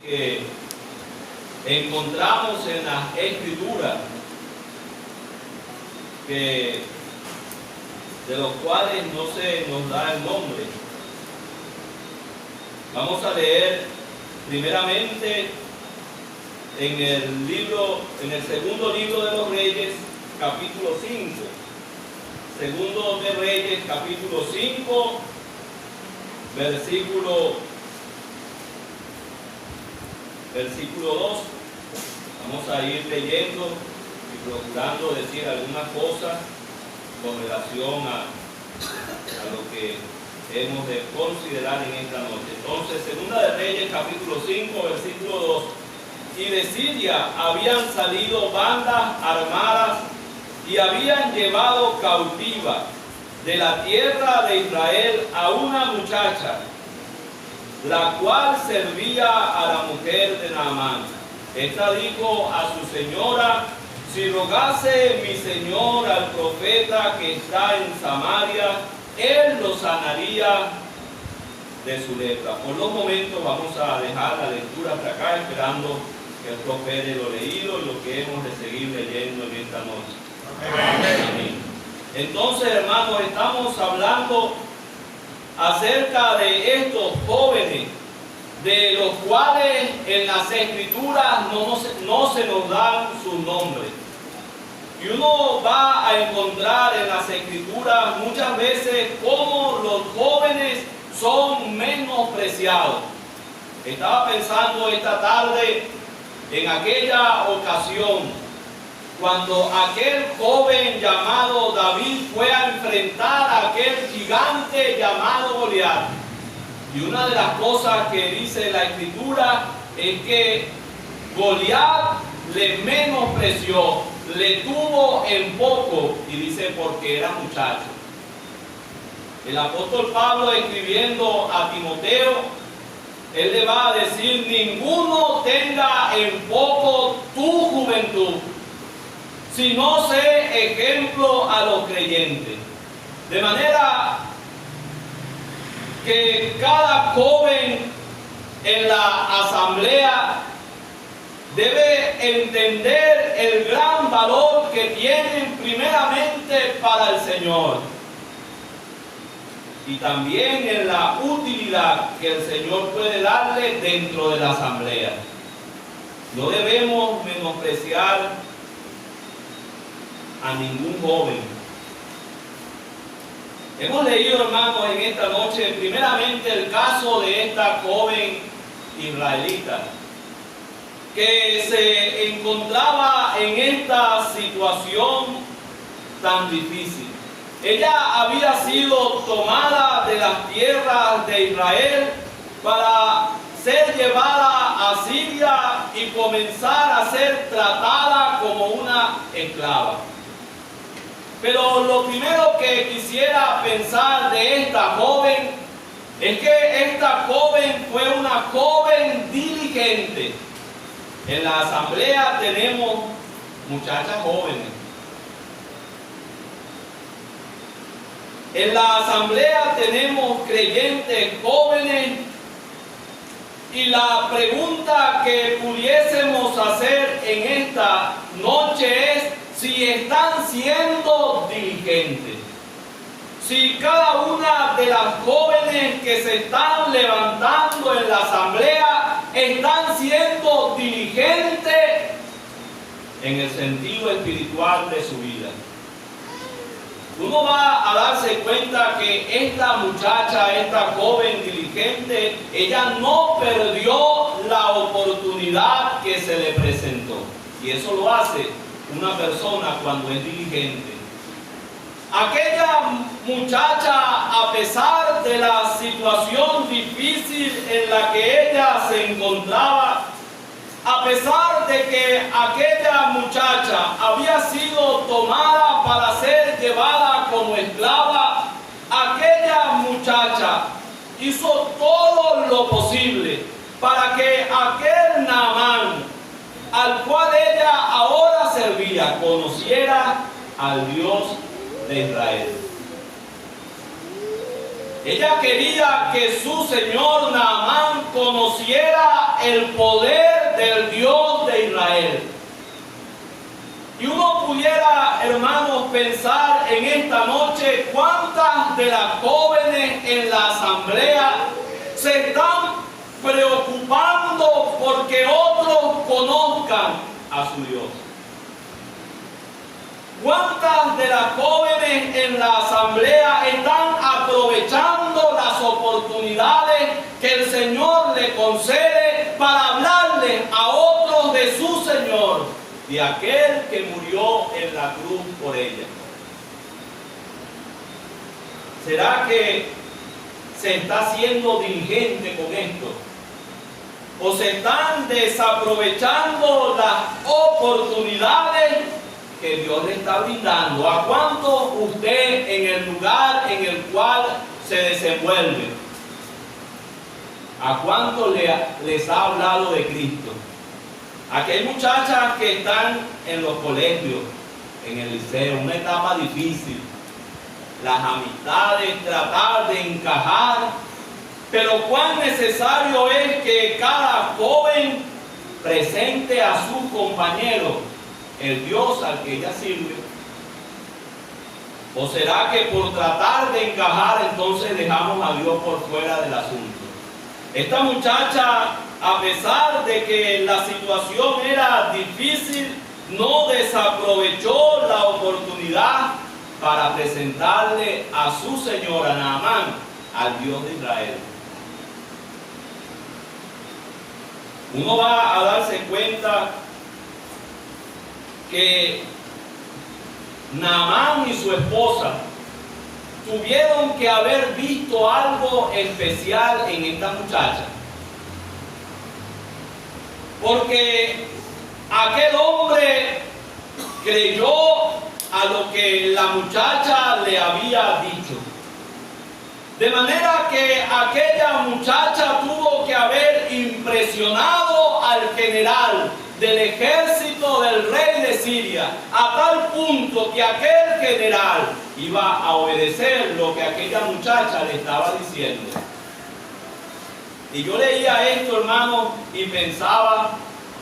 que encontramos en las Escrituras, de los cuales no se nos da el nombre. Vamos a leer primeramente en el segundo libro de los Reyes, capítulo 5. Segundo de Reyes, capítulo 5, versículo 2. Vamos a ir leyendo y procurando decir algunas cosas con relación a lo que hemos de considerar en esta noche. Entonces, Segunda de Reyes, capítulo 5, versículo 2. Y de Siria habían salido bandas armadas y habían llevado cautiva de la tierra de Israel a una muchacha, la cual servía a la mujer de Naamán. Esta dijo a su señora: si rogase mi señor al profeta que está en Samaria, él lo sanaría de su lepra. Por los momentos vamos a dejar la lectura hasta acá, esperando que el prospere lo leído y lo que hemos de seguir leyendo en esta noche. Amén. Entonces, hermanos, estamos hablando acerca de estos jóvenes, de los cuales en las Escrituras no se nos dan sus nombres. Y uno va a encontrar en las Escrituras muchas veces cómo los jóvenes son menospreciados. Estaba pensando esta tarde en aquella ocasión cuando aquel joven llamado David fue a enfrentar a aquel gigante llamado Goliat. Y una de las cosas que dice la Escritura es que Goliat le menospreció, le tuvo en poco, y dice porque era muchacho. El apóstol Pablo, escribiendo a Timoteo, él le va a decir: ninguno tenga en poco tu juventud, sino sé ejemplo a los creyentes. De manera que cada joven en la asamblea debe entender el gran valor que tienen primeramente para el Señor y también en la utilidad que el Señor puede darle dentro de la asamblea. No debemos menospreciar a ningún joven. Hemos leído, hermanos, en esta noche primeramente el caso de esta joven israelita que se encontraba en esta situación tan difícil. Ella había sido tomada de las tierras de Israel para ser llevada a Siria y comenzar a ser tratada como una esclava. Pero lo primero que quisiera pensar de esta joven es que esta joven fue una joven diligente. En la asamblea tenemos muchachas jóvenes. En la asamblea tenemos creyentes jóvenes. Y la pregunta que pudiésemos hacer en esta noche es si están siendo diligentes. Si cada una de las jóvenes que se están levantando en la asamblea están siendo diligentes en el sentido espiritual de su vida. Uno va a darse cuenta que esta muchacha, esta joven diligente, ella no perdió la oportunidad que se le presentó. Y eso lo hace una persona cuando es diligente. Aquella muchacha, a pesar de la situación difícil en la que ella se encontraba, a pesar de que aquella muchacha había sido tomada para ser llevada como esclava, aquella muchacha hizo todo lo posible para que aquel Naamán, al cual ella ahora servía, conociera al Dios de Israel. Ella quería que su señor Naamán conociera era el poder del Dios de Israel. Y uno pudiera, hermanos, pensar en esta noche cuántas de las jóvenes en la asamblea se están preocupando porque otros conozcan a su Dios. ¿Cuántas de las jóvenes en la asamblea están aprovechando las oportunidades que el Señor le concede para hablarle a otros de su Señor, de aquel que murió en la cruz por ella? ¿Será que se está siendo diligente con esto? ¿O se están desaprovechando las oportunidades que Dios le está brindando? ¿A cuánto usted en el lugar en el cual se desenvuelve? ¿A cuánto les ha hablado de Cristo? Aquí hay muchachas que están en los colegios, en el liceo, una etapa difícil. Las amistades, tratar de encajar, pero cuán necesario es que cada joven presente a sus compañeros el Dios al que ella sirve. ¿O será que por tratar de encajar entonces dejamos a Dios por fuera del asunto? Esta muchacha, a pesar de que la situación era difícil, no desaprovechó la oportunidad para presentarle a su señora Naamán, al Dios de Israel. Uno va a darse cuenta que Naamán y su esposa tuvieron que haber visto algo especial en esta muchacha, porque aquel hombre creyó a lo que la muchacha le había dicho, de manera que aquella muchacha tuvo que haber impresionado al general del ejército del rey de Siria, a tal punto que aquel general iba a obedecer lo que aquella muchacha le estaba diciendo. Y yo leía esto, hermano, y pensaba,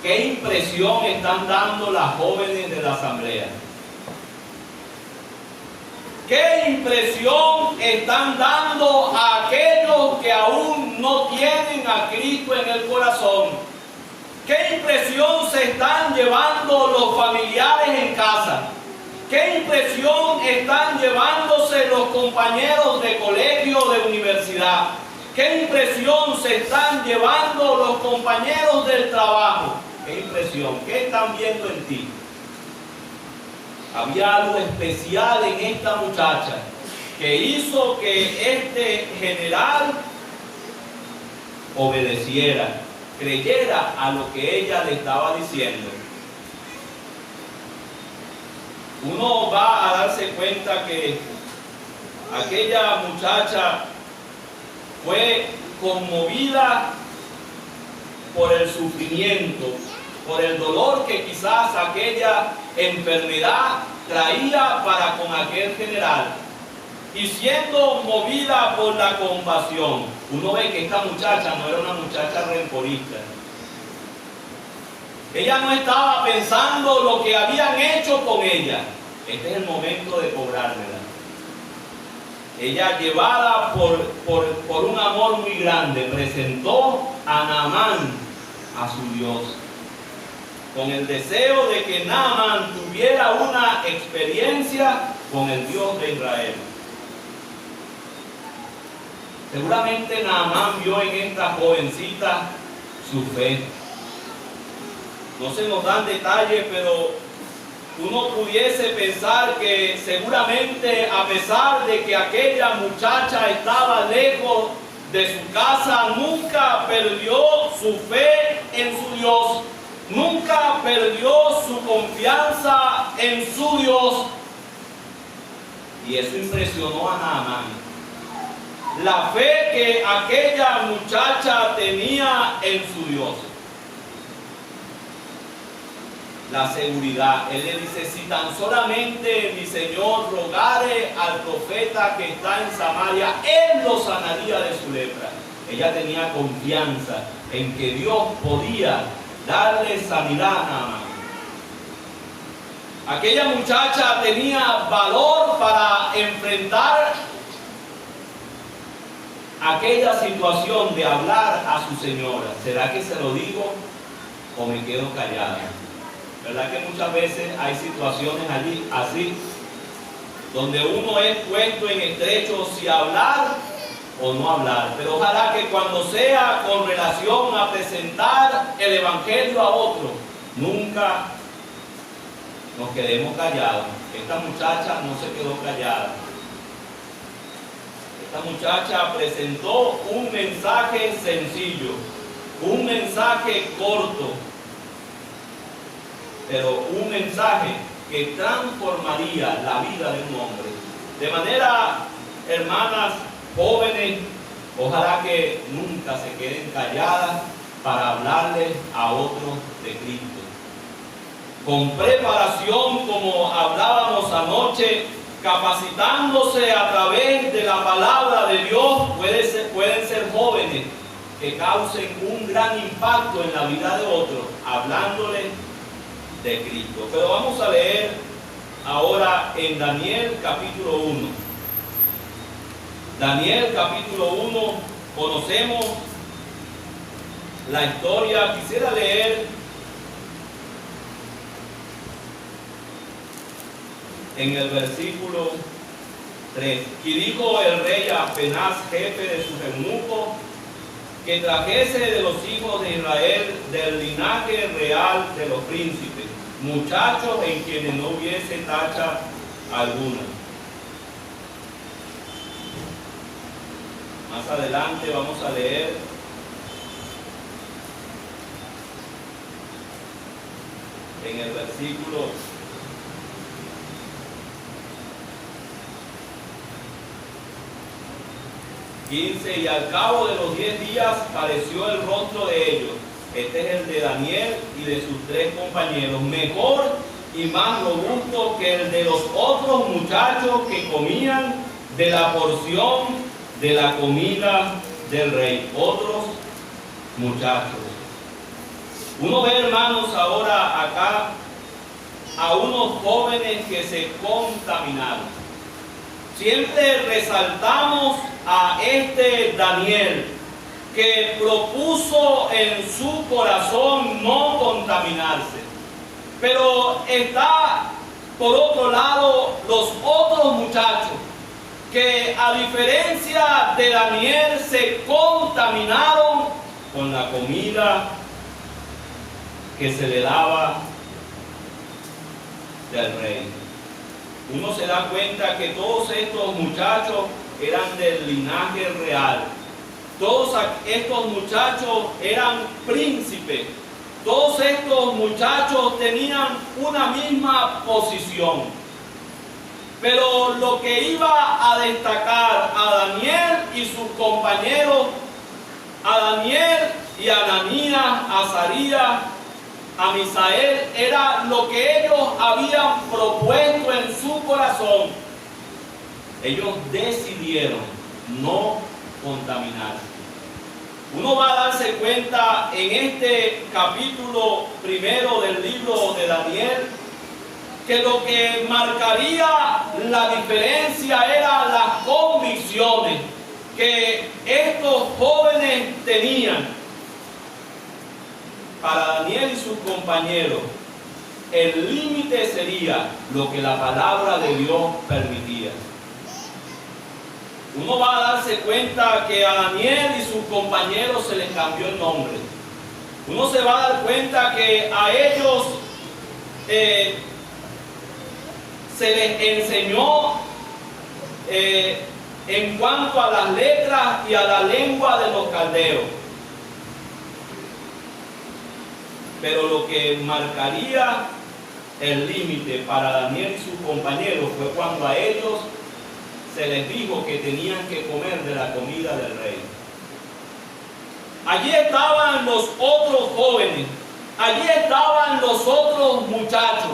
qué impresión están dando las jóvenes de la asamblea. ¿Qué impresión están dando a aquellos que aún no tienen a Cristo en el corazón? ¿Qué impresión se están llevando los familiares en casa? ¿Qué impresión están llevándose los compañeros de colegio, de universidad? ¿Qué impresión se están llevando los compañeros del trabajo? ¿Qué impresión? ¿Qué están viendo en ti? Había algo especial en esta muchacha que hizo que este general obedeciera, creyera a lo que ella le estaba diciendo. Uno va a darse cuenta que aquella muchacha fue conmovida por el sufrimiento, por el dolor que quizás aquella enfermedad traía para con aquel general, y siendo movida por la compasión. Uno ve que esta muchacha no era una muchacha rencorista. Ella no estaba pensando lo que habían hecho con ella. Este es el momento de cobrármela. Ella, llevada por un amor muy grande, presentó a Naamán a su Dios, con el deseo de que Naamán tuviera una experiencia con el Dios de Israel. Seguramente Naamán vio en esta jovencita su fe. No se nos dan detalles, pero uno pudiese pensar que seguramente, a pesar de que aquella muchacha estaba lejos de su casa, nunca perdió su fe en su Dios. Nunca perdió su confianza en su Dios. Y eso impresionó a Naamán. La fe que aquella muchacha tenía en su Dios. La seguridad. Él le dice, si tan solamente mi Señor rogare al profeta que está en Samaria, Él lo sanaría de su lepra. Ella tenía confianza en que Dios podía darle sanidad a Naamán. Aquella muchacha tenía valor para enfrentar aquella situación de hablar a su señora. ¿Será que se lo digo o me quedo callada? ¿Verdad que muchas veces hay situaciones allí así, donde uno es puesto en estrecho si hablar o no hablar? Pero ojalá que cuando sea con relación a presentar el Evangelio a otro, nunca nos quedemos callados. Esta muchacha no se quedó callada. Esta muchacha presentó un mensaje sencillo, un mensaje corto, pero un mensaje que transformaría la vida de un hombre. De manera, hermanas, jóvenes, ojalá que nunca se queden calladas para hablarles a otros de Cristo. Con preparación, como hablábamos anoche, capacitándose a través de la palabra de Dios, pueden ser jóvenes que causen un gran impacto en la vida de otros, hablándoles de Cristo. Pero vamos a leer ahora en Daniel capítulo 1. Daniel capítulo 1, conocemos la historia. Quisiera leer en el versículo 3. Y dijo el rey a Penaz, jefe de sus eunucos, que trajese de los hijos de Israel del linaje real de los príncipes, muchachos en quienes no hubiese tacha alguna. Más adelante vamos a leer en el versículo 15, y al cabo de los 10 días pareció el rostro de ellos. Este es el de Daniel y de sus 3 compañeros, mejor y más robusto que el de los otros muchachos que comían de la porción de la comida del rey. Otros muchachos. Uno ve, hermanos, ahora acá a unos jóvenes que se contaminaron. Siempre resaltamos a este Daniel, que propuso en su corazón no contaminarse. Pero está por otro lado los otros muchachos, que a diferencia de Daniel se contaminaron con la comida que se le daba del rey. Uno se da cuenta que todos estos muchachos eran del linaje real. Todos estos muchachos eran príncipes. Todos estos muchachos tenían una misma posición. Pero lo que iba a destacar a Daniel y sus compañeros, a Daniel y a Ananías, a Azarías, a Misael, era lo que ellos habían propuesto en su corazón. Ellos decidieron no contaminarse. Uno va a darse cuenta en este capítulo primero del libro de Daniel que lo que marcaría la diferencia eran las convicciones que estos jóvenes tenían. Para Daniel y sus compañeros, el límite sería lo que la palabra de Dios permitía. Uno va a darse cuenta que a Daniel y sus compañeros se les cambió el nombre. Uno se va a dar cuenta que a ellos se les enseñó en cuanto a las letras y a la lengua de los caldeos. Pero lo que marcaría el límite para Daniel y sus compañeros fue cuando a ellos se les dijo que tenían que comer de la comida del rey. Allí estaban los otros jóvenes, allí estaban los otros muchachos,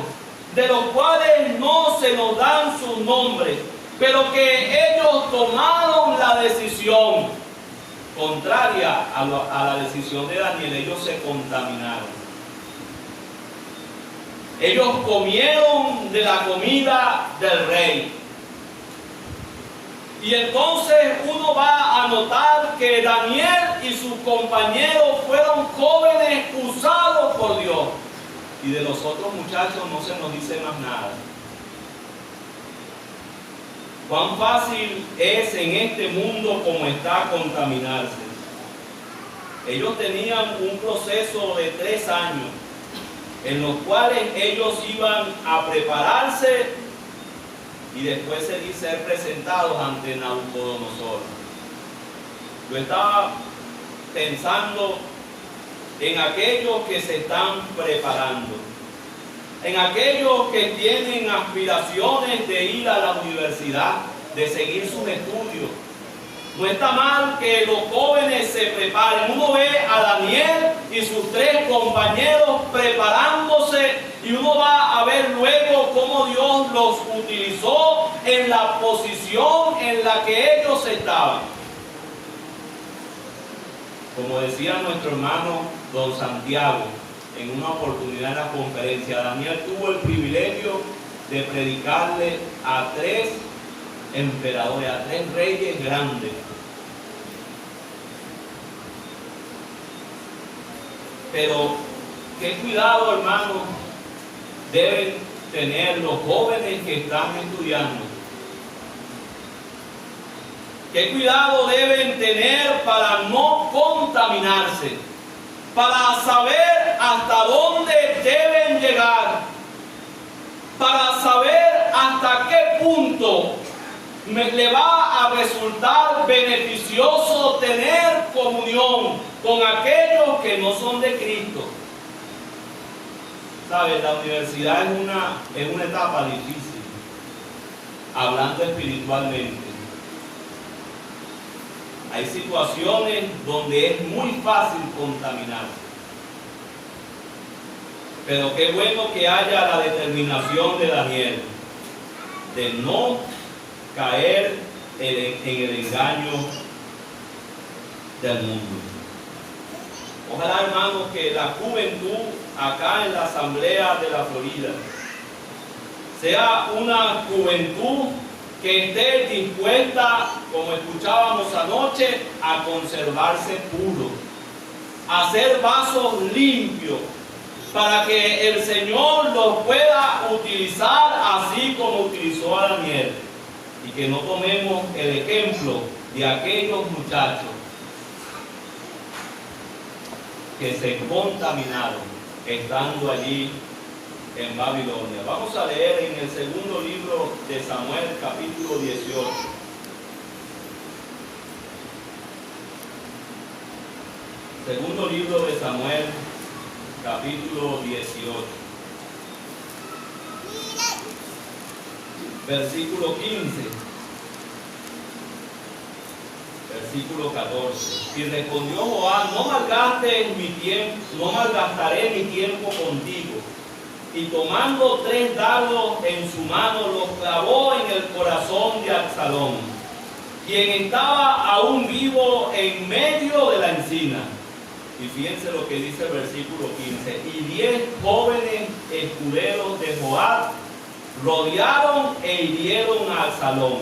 de los cuales no se nos dan sus nombres, pero que ellos tomaron la decisión. contraria a la decisión de Daniel, ellos se contaminaron. Ellos comieron de la comida del rey. Y entonces uno va a notar que Daniel y sus compañeros fueron jóvenes usados por Dios. Y de los otros muchachos no se nos dice más nada. Cuán fácil es en este mundo como está contaminarse. Ellos tenían un proceso de 3 años en los cuales ellos iban a prepararse y después ser presentados ante Nabucodonosor. Yo estaba pensando en aquellos que se están preparando, en aquellos que tienen aspiraciones de ir a la universidad, de seguir sus estudios. No está mal que los jóvenes se preparen. Uno ve a Daniel y sus 3 compañeros preparándose y uno va a ver luego cómo Dios los utilizó en la posición en la que ellos estaban. Como decía nuestro hermano don Santiago en una oportunidad en la conferencia, Daniel tuvo el privilegio de predicarle a 3 emperadores, a 3 reyes grandes. Pero qué cuidado, hermanos, deben tener los jóvenes que están estudiando. Qué cuidado deben tener para no contaminarse, para saber hasta dónde deben llegar, para saber hasta qué punto le va a resultar beneficioso tener comunión con aquellos que no son de Cristo. ¿Sabes? La universidad es una etapa difícil, hablando espiritualmente. Hay situaciones donde es muy fácil contaminarse. Pero qué bueno que haya la determinación de Daniel de no caer en el engaño del mundo. Ojalá, hermanos, que la juventud acá en la Asamblea de la Florida sea una juventud que esté dispuesta, como escuchábamos anoche, a conservarse puro, a ser vasos limpios, para que el Señor los pueda utilizar así como utilizó a Daniel. Y que no tomemos el ejemplo de aquellos muchachos que se contaminaron estando allí en Babilonia. Vamos a leer en el segundo libro de Samuel, capítulo 18. Segundo libro de Samuel, capítulo 18. Versículo 15, versículo 14. Y respondió Joab: no malgastaré mi tiempo contigo. Y tomando 3 dardos en su mano, los clavó en el corazón de Absalón, quien estaba aún vivo en medio de la encina. Y fíjense lo que dice el versículo 15. Y 10 jóvenes escuderos de Joab rodearon e hirieron a Absalón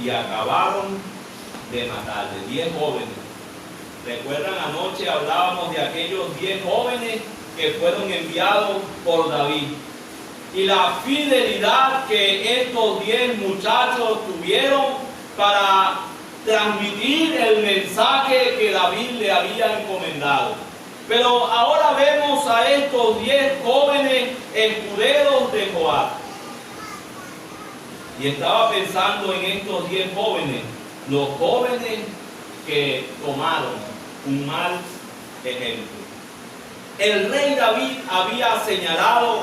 y acabaron de matarle. 10 jóvenes. ¿Recuerdan? Anoche hablábamos de aquellos 10 jóvenes que fueron enviados por David y la fidelidad que estos 10 muchachos tuvieron para transmitir el mensaje que David le había encomendado. Pero ahora vemos a estos 10 jóvenes escuderos de Joab. Y estaba pensando en estos 10 jóvenes, los jóvenes que tomaron un mal ejemplo. El rey David había señalado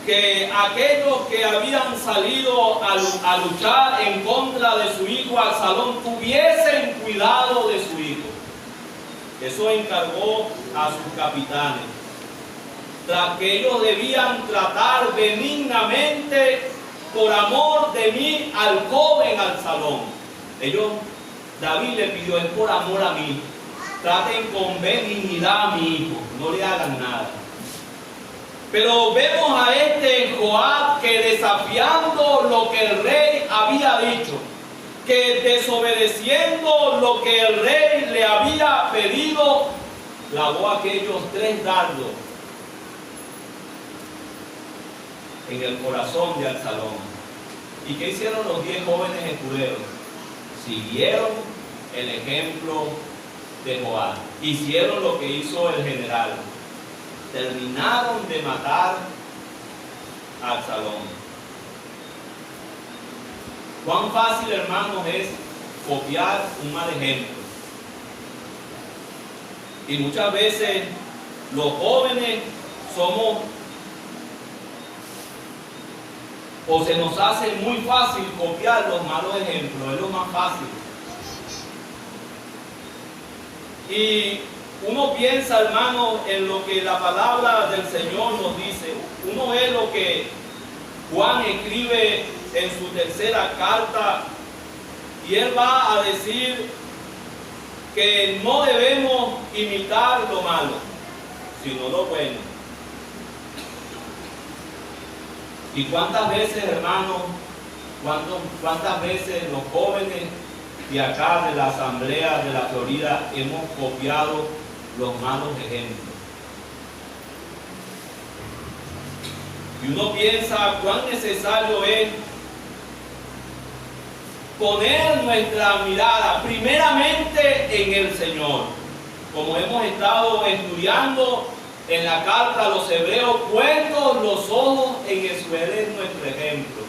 que aquellos que habían salido a luchar en contra de su hijo Absalón tuviesen cuidado de su hijo. Eso encargó a sus capitanes. Tras que ellos debían tratar benignamente por amor de mí al joven Absalón. Ellos David le pidió, es por amor a mí. Traten con benignidad a mi hijo, no le hagan nada. Pero vemos a Joab que desafiando lo que el rey había dicho, que desobedeciendo lo que el rey le había pedido, clavó aquellos 3 dardos en el corazón de Absalón. ¿Y qué hicieron los 10 jóvenes escuderos? Siguieron el ejemplo de Joab. Hicieron lo que hizo el general. Terminaron de matar a Absalón. Cuán fácil, hermanos, es copiar un mal ejemplo. Y muchas veces los jóvenes somos, o se nos hace muy fácil copiar los malos ejemplos, es lo más fácil. Y uno piensa, hermano, en lo que la palabra del Señor nos dice. Uno ve lo que Juan escribe en su tercera carta, y él va a decir que no debemos imitar lo malo, sino lo bueno. ¿Y cuántas veces, hermanos, cuántas veces los jóvenes de acá de la Asamblea de la Florida hemos copiado los malos ejemplos? Y uno piensa cuán necesario es poner nuestra mirada primeramente en el Señor. Como hemos estado estudiando en la carta a los Hebreos, puestos los ojos en Jesús. Él es nuestro ejemplo.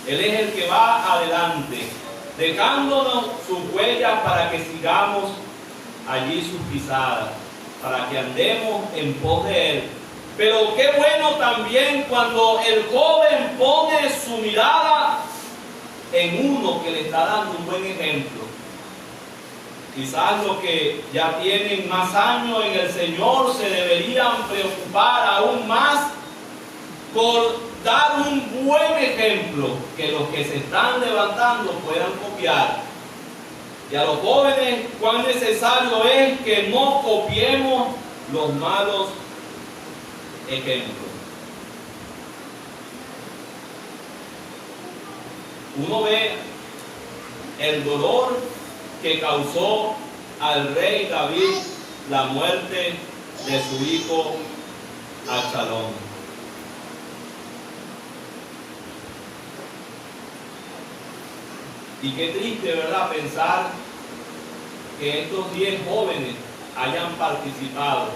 Él es el que va adelante, dejándonos sus huellas para que sigamos allí sus pisadas, para que andemos en pos de Él. Pero qué bueno también cuando el joven pone su mirada en uno que le está dando un buen ejemplo. Quizás los que ya tienen más años en el Señor se deberían preocupar aún más por dar un buen ejemplo que los que se están levantando puedan copiar. Y a los jóvenes, cuán necesario es que no copiemos los malos ejemplos. Uno ve el dolor que causó al rey David la muerte de su hijo Absalón. Y qué triste, ¿verdad?, pensar que estos 10 jóvenes hayan participado.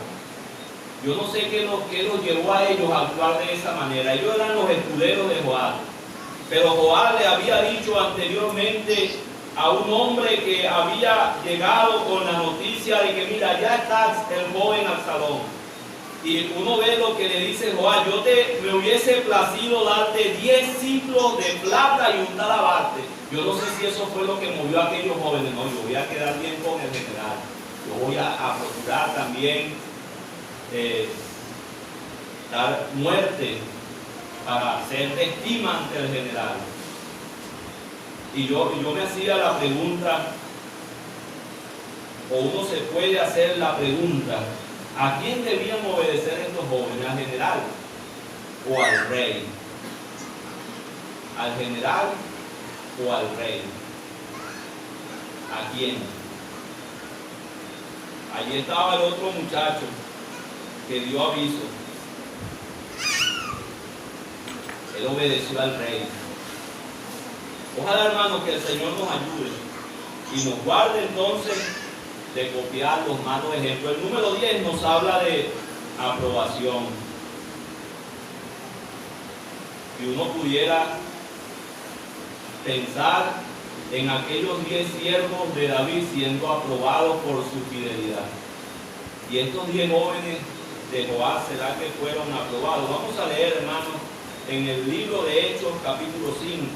Yo no sé qué los llevó a ellos a actuar de esa manera. Ellos eran los escuderos de Joab. Pero Joab le había dicho anteriormente a un hombre que había llegado con la noticia de que mira, ya está el joven Absalón. Y uno ve lo que le dice Joab: me hubiese placido darte 10 ciclos de plata y un talabarte. Yo no sé si eso fue lo que movió a aquellos jóvenes. No, yo voy a quedar bien con el general. Yo voy a procurar también dar muerte para ser de estima ante el general. Y yo me hacía la pregunta, o uno se puede hacer la pregunta: ¿a quién debían obedecer estos jóvenes? ¿Al general o al rey? ¿Al general o al rey? ¿A quién? Allí estaba el otro muchacho que dio aviso. Él obedeció al rey. Ojalá, hermanos, que el Señor nos ayude y nos guarde entonces de copiar los malos ejemplos. El número 10 nos habla de aprobación. Si uno pudiera pensar en aquellos 10 siervos de David siendo aprobados por su fidelidad, y estos 10 jóvenes de Joab, ¿será que fueron aprobados? Vamos a leer, hermanos, en el libro de Hechos, capítulo 5.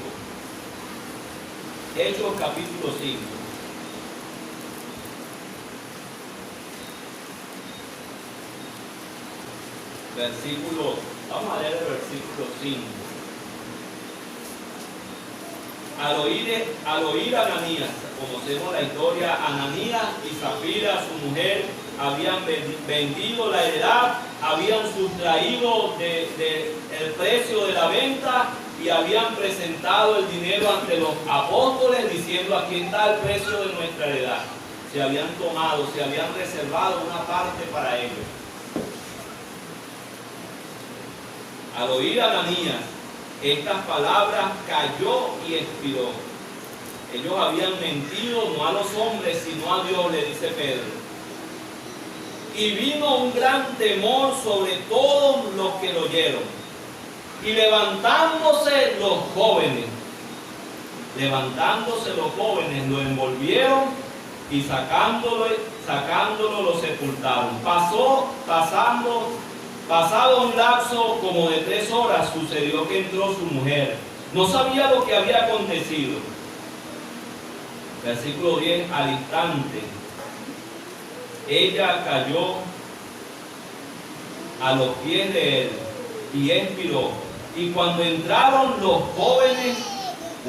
Hechos, capítulo 5. Vamos a leer el versículo 5. al oír a Ananías, conocemos la historia, Ananías y Zafira, su mujer, habían vendido la heredad, habían sustraído el precio de la venta y habían presentado el dinero ante los apóstoles diciendo: aquí está el precio de nuestra heredad. Se habían tomado, se habían reservado una parte para ellos. Al oír a Ananías estas palabras, cayó y expiró. Ellos habían mentido no a los hombres sino a Dios, le dice Pedro. Y vino un gran temor sobre todos los que lo oyeron. Y levantándose los jóvenes, lo envolvieron y sacándolo lo sepultaron. Pasado un lapso como de 3 horas, sucedió que entró su mujer. No sabía lo que había acontecido. Versículo 10, al instante, ella cayó a los pies de él y expiró. Y cuando entraron los jóvenes,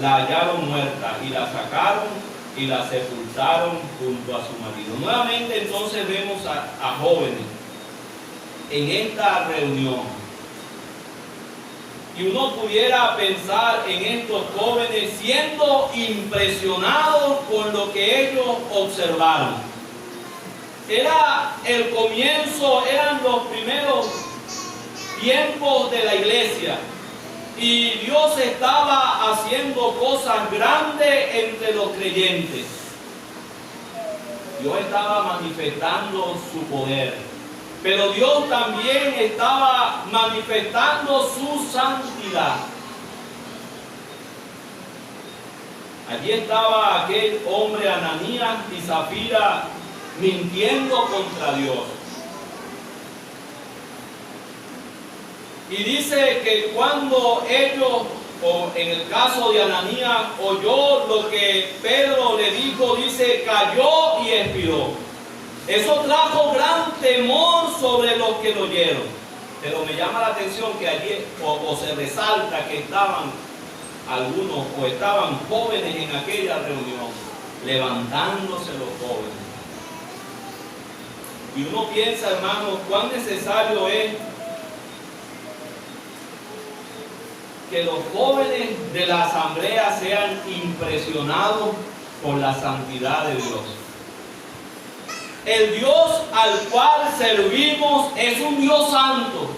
la hallaron muerta y la sacaron y la sepultaron junto a su marido. Nuevamente entonces vemos a jóvenes en esta reunión. Y uno pudiera pensar en estos jóvenes siendo impresionados con lo que ellos observaron. Era el comienzo, eran los primeros tiempos de la iglesia. Y Dios estaba haciendo cosas grandes entre los creyentes. Dios estaba manifestando su poder. Pero Dios también estaba manifestando su santidad. Allí estaba aquel hombre Ananías y Zafira mintiendo contra Dios. Y dice que cuando ellos, o en el caso de Ananías, oyó lo que Pedro le dijo, dice, cayó y expiró. Eso trajo gran temor sobre los que lo oyeron. Pero me llama la atención que allí, o se resalta que estaban algunos, o estaban jóvenes en aquella reunión, levantándose los jóvenes. Y uno piensa, hermanos, cuán necesario es que los jóvenes de la asamblea sean impresionados por la santidad de Dios. El Dios al cual servimos es un Dios santo.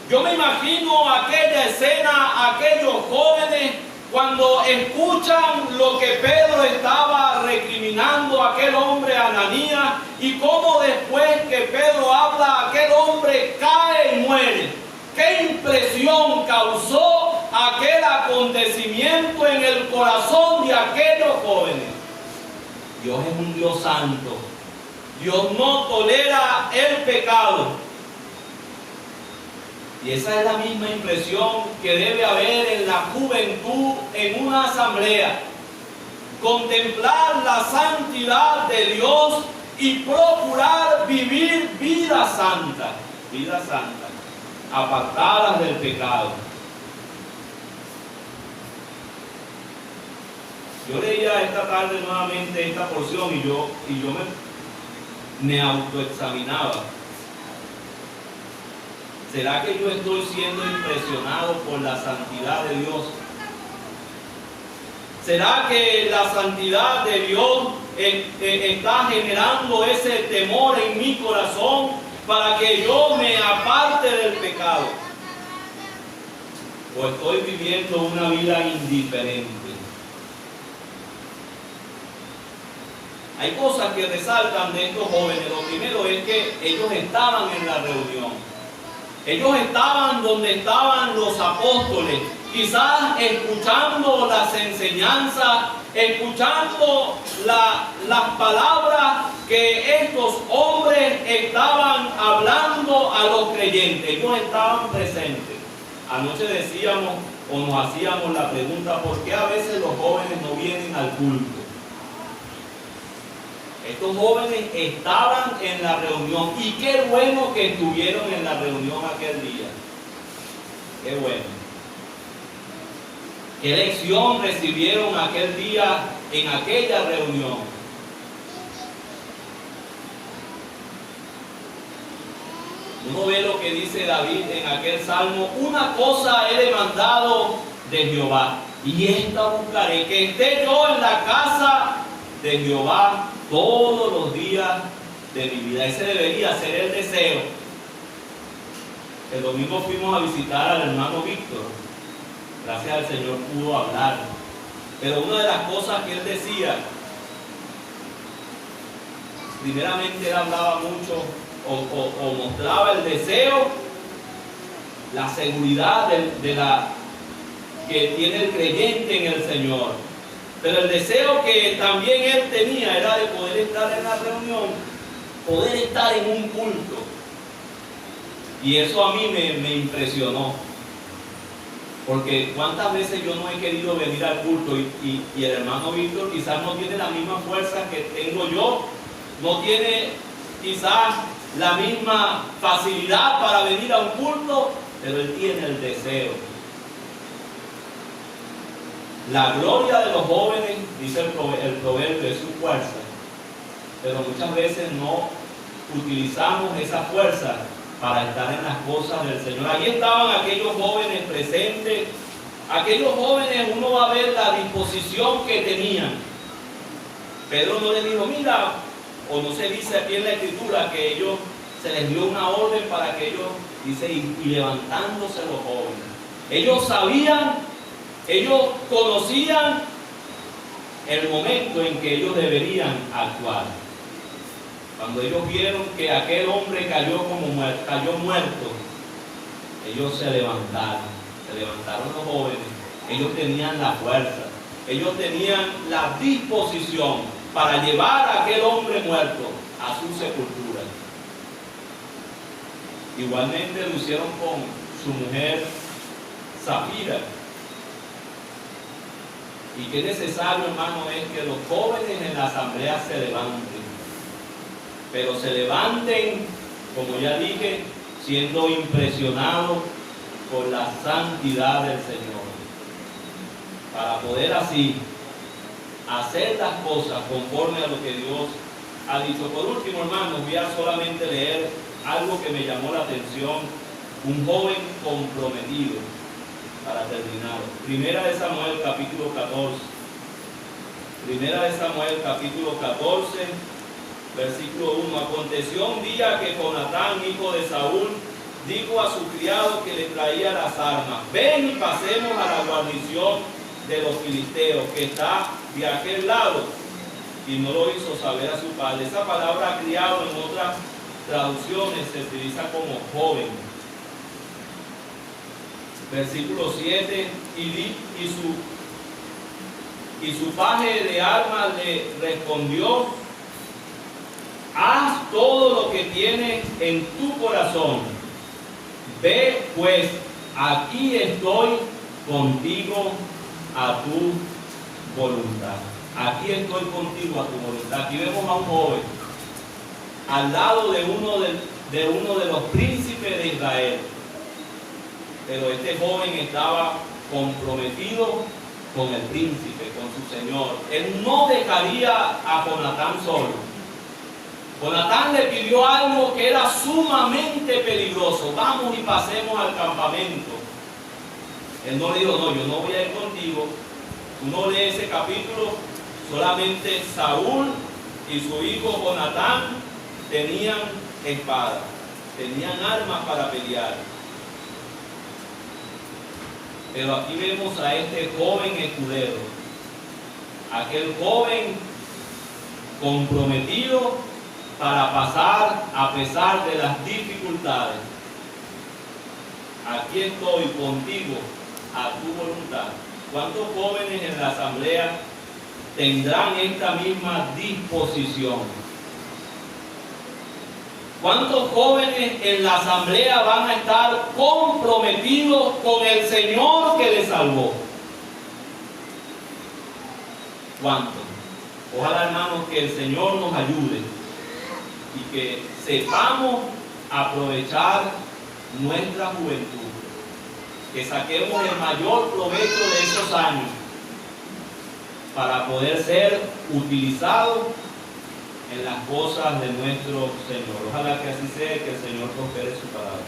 Yo me imagino aquella escena, aquellos jóvenes cuando escuchan lo que Pedro estaba recriminando a aquel hombre Ananías, y cómo después que Pedro habla, aquel hombre cae y muere. ¿Qué impresión causó aquel acontecimiento en el corazón de aquellos jóvenes? Dios es un Dios santo. Dios no tolera el pecado. Y esa es la misma impresión que debe haber en la juventud en una asamblea. Contemplar la santidad de Dios y procurar vivir vida santa, apartadas del pecado. Yo leía esta tarde nuevamente esta porción y yo me autoexaminaba. ¿Será que yo estoy siendo impresionado por la santidad de Dios? ¿Será que la santidad de Dios está generando ese temor en mi corazón para que yo me aparte del pecado? ¿O estoy viviendo una vida indiferente? Hay cosas que resaltan de estos jóvenes. Lo primero es que ellos estaban en la reunión. Ellos estaban donde estaban los apóstoles, quizás escuchando las enseñanzas, escuchando las palabras que estos hombres estaban hablando a los creyentes. Ellos estaban presentes. Anoche decíamos o nos hacíamos la pregunta: ¿por qué a veces los jóvenes no vienen al culto? Estos jóvenes estaban en la reunión, y qué bueno que estuvieron en la reunión aquel día. Qué bueno. ¿Qué lección recibieron aquel día en aquella reunión? Uno ve lo que dice David en aquel salmo: una cosa he demandado de Jehová, y esta buscaré, que esté yo en la casa de Jehová todos los días de mi vida. Ese debería ser el deseo. El domingo fuimos a visitar al hermano Víctor. Gracias al Señor pudo hablar. Pero una de las cosas que él decía, primeramente él hablaba mucho o mostraba el deseo, la seguridad de la que tiene el creyente en el Señor. Pero el deseo que también él tenía era de poder estar en la reunión, poder estar en un culto. Y eso a mí me impresionó. Porque cuántas veces yo no he querido venir al culto y el hermano Víctor quizás no tiene la misma fuerza que tengo yo, no tiene quizás la misma facilidad para venir a un culto, pero él tiene el deseo. La gloria de los jóvenes, dice el proverbio, es su fuerza, pero muchas veces no utilizamos esa fuerza para estar en las cosas del Señor. Allí estaban aquellos jóvenes presentes. Aquellos jóvenes, uno va a ver la disposición que tenían. Pedro no les dijo, mira, o no se dice aquí en la Escritura que ellos, se les dio una orden para que ellos, dice, y levantándose los jóvenes. Ellos sabían, ellos conocían el momento en que ellos deberían actuar. Cuando ellos vieron que aquel hombre cayó muerto, ellos se levantaron los jóvenes. Ellos tenían la fuerza, ellos tenían la disposición para llevar a aquel hombre muerto a su sepultura. Igualmente lo hicieron con su mujer Zafira. Y qué necesario, hermano, es que los jóvenes en la asamblea se levanten. Pero se levanten, como ya dije, siendo impresionados por la santidad del Señor, para poder así hacer las cosas conforme a lo que Dios ha dicho. Por último, hermanos, voy a solamente leer algo que me llamó la atención: un joven comprometido, para terminar. Primera de Samuel, capítulo 14. Primera de Samuel, capítulo 14. Versículo 1. Aconteció un día que Jonatán, hijo de Saúl, dijo a su criado que le traía las armas: ven y pasemos a la guarnición de los filisteos que está de aquel lado. Y no lo hizo saber a su padre. Esa palabra criado en otras traducciones se utiliza como joven. Versículo 7. Y su paje de armas le respondió: haz todo lo que tienes en tu corazón. Ve pues, aquí estoy contigo a tu voluntad. Aquí estoy contigo a tu voluntad. Aquí vemos a un joven al lado de uno de los príncipes de Israel. Pero este joven estaba comprometido con el príncipe, con su señor. Él no dejaría a Jonatán solo. Jonatán le pidió algo que era sumamente peligroso: vamos y pasemos al campamento. Él no le dijo, no, yo no voy a ir contigo. Uno lee ese capítulo, solamente Saúl y su hijo Jonatán tenían espadas, tenían armas para pelear. Pero aquí vemos a este joven escudero, aquel joven comprometido para pasar a pesar de las dificultades. Aquí estoy contigo a tu voluntad. ¿Cuántos jóvenes en la asamblea tendrán esta misma disposición? ¿Cuántos jóvenes en la asamblea van a estar comprometidos con el Señor que les salvó? ¿Cuántos? Ojalá, hermanos, que el Señor nos ayude y que sepamos aprovechar nuestra juventud, que saquemos el mayor provecho de esos años para poder ser utilizados en las cosas de nuestro Señor. Ojalá que así sea y que el Señor prospere su palabra.